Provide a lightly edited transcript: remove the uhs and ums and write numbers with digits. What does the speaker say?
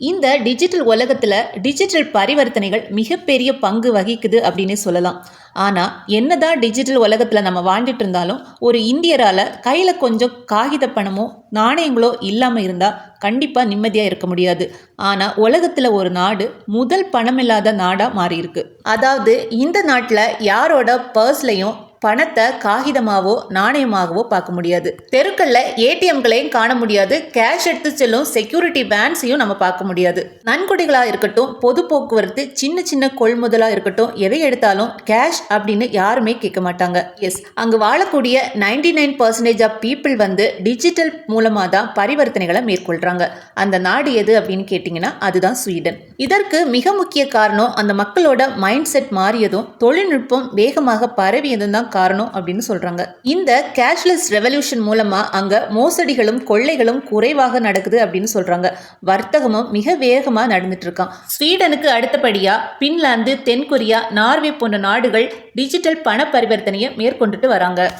இந்த டிஜிட்டல் உலகத்தில் டிஜிட்டல் பரிவர்த்தனைகள் மிகப்பெரிய பங்கு வகிக்குது அப்படின்னு சொல்லலாம். ஆனால் என்னதான் டிஜிட்டல் உலகத்தில் நம்ம வாழ்ந்துட்டு இருந்தாலும் ஒரு இந்தியரால் கையில் கொஞ்சம் காகித பணமோ நாணயங்களோ இல்லாமல் இருந்தால் கண்டிப்பாக நிம்மதியாக இருக்க முடியாது. ஆனால் உலகத்தில் ஒரு நாடு முதல் பணமில்லாத நாடாக மாறியிருக்கு. அதாவது இந்த நாட்டில் யாரோட பர்ஸ்லையும் பணத்தை காகிதமாவோ நாணயமாகவோ பார்க்க முடியாது. தெருக்கல்ல ஏடிஎம்களையும் காண முடியாது. கேஷ் எடுத்து செல்லும் செக்யூரிட்டி வேன்ஸையும் நம்ம பார்க்க முடியாது. நன்கொடைகளா இருக்கட்டும், பொது போக்குவரத்து, சின்ன சின்ன கொள்முதலா இருக்கட்டும், எதை எடுத்தாலும் கேஷ் அப்படின்னு யாருமே கேட்க மாட்டாங்க. எஸ், அங்கு வாழக்கூடிய 99% ஆஃப் பீப்புள் டிஜிட்டல் மூலமா தான் பரிவர்த்தனைகளை மேற்கொள்றாங்க. அந்த நாடு எது அப்படின்னு கேட்டீங்கன்னா அதுதான் ஸ்வீடன். இதற்கு மிக முக்கிய காரணம் அந்த மக்களோட மைண்ட் செட் மாறியதும் தொழில்நுட்பம் வேகமாக பரவியதும் தான் காரணம் அப்படின்னு சொல்றாங்க. இந்த கேஷ்லெஸ் ரெவல்யூஷன் மூலமா அங்க மோசடிகளும் கொள்ளைகளும் குறைவாக நடக்குது அப்படின்னு சொல்றாங்க. வர்த்தகமும் மிக வேகமா நடந்துட்டு இருக்கான். ஸ்வீடனுக்கு அடுத்தபடியா பின்லாந்து, தென்கொரியா, நார்வே போன்ற நாடுகள் டிஜிட்டல் பண பரிவர்த்தனையை மேற்கொண்டுட்டு வராங்க.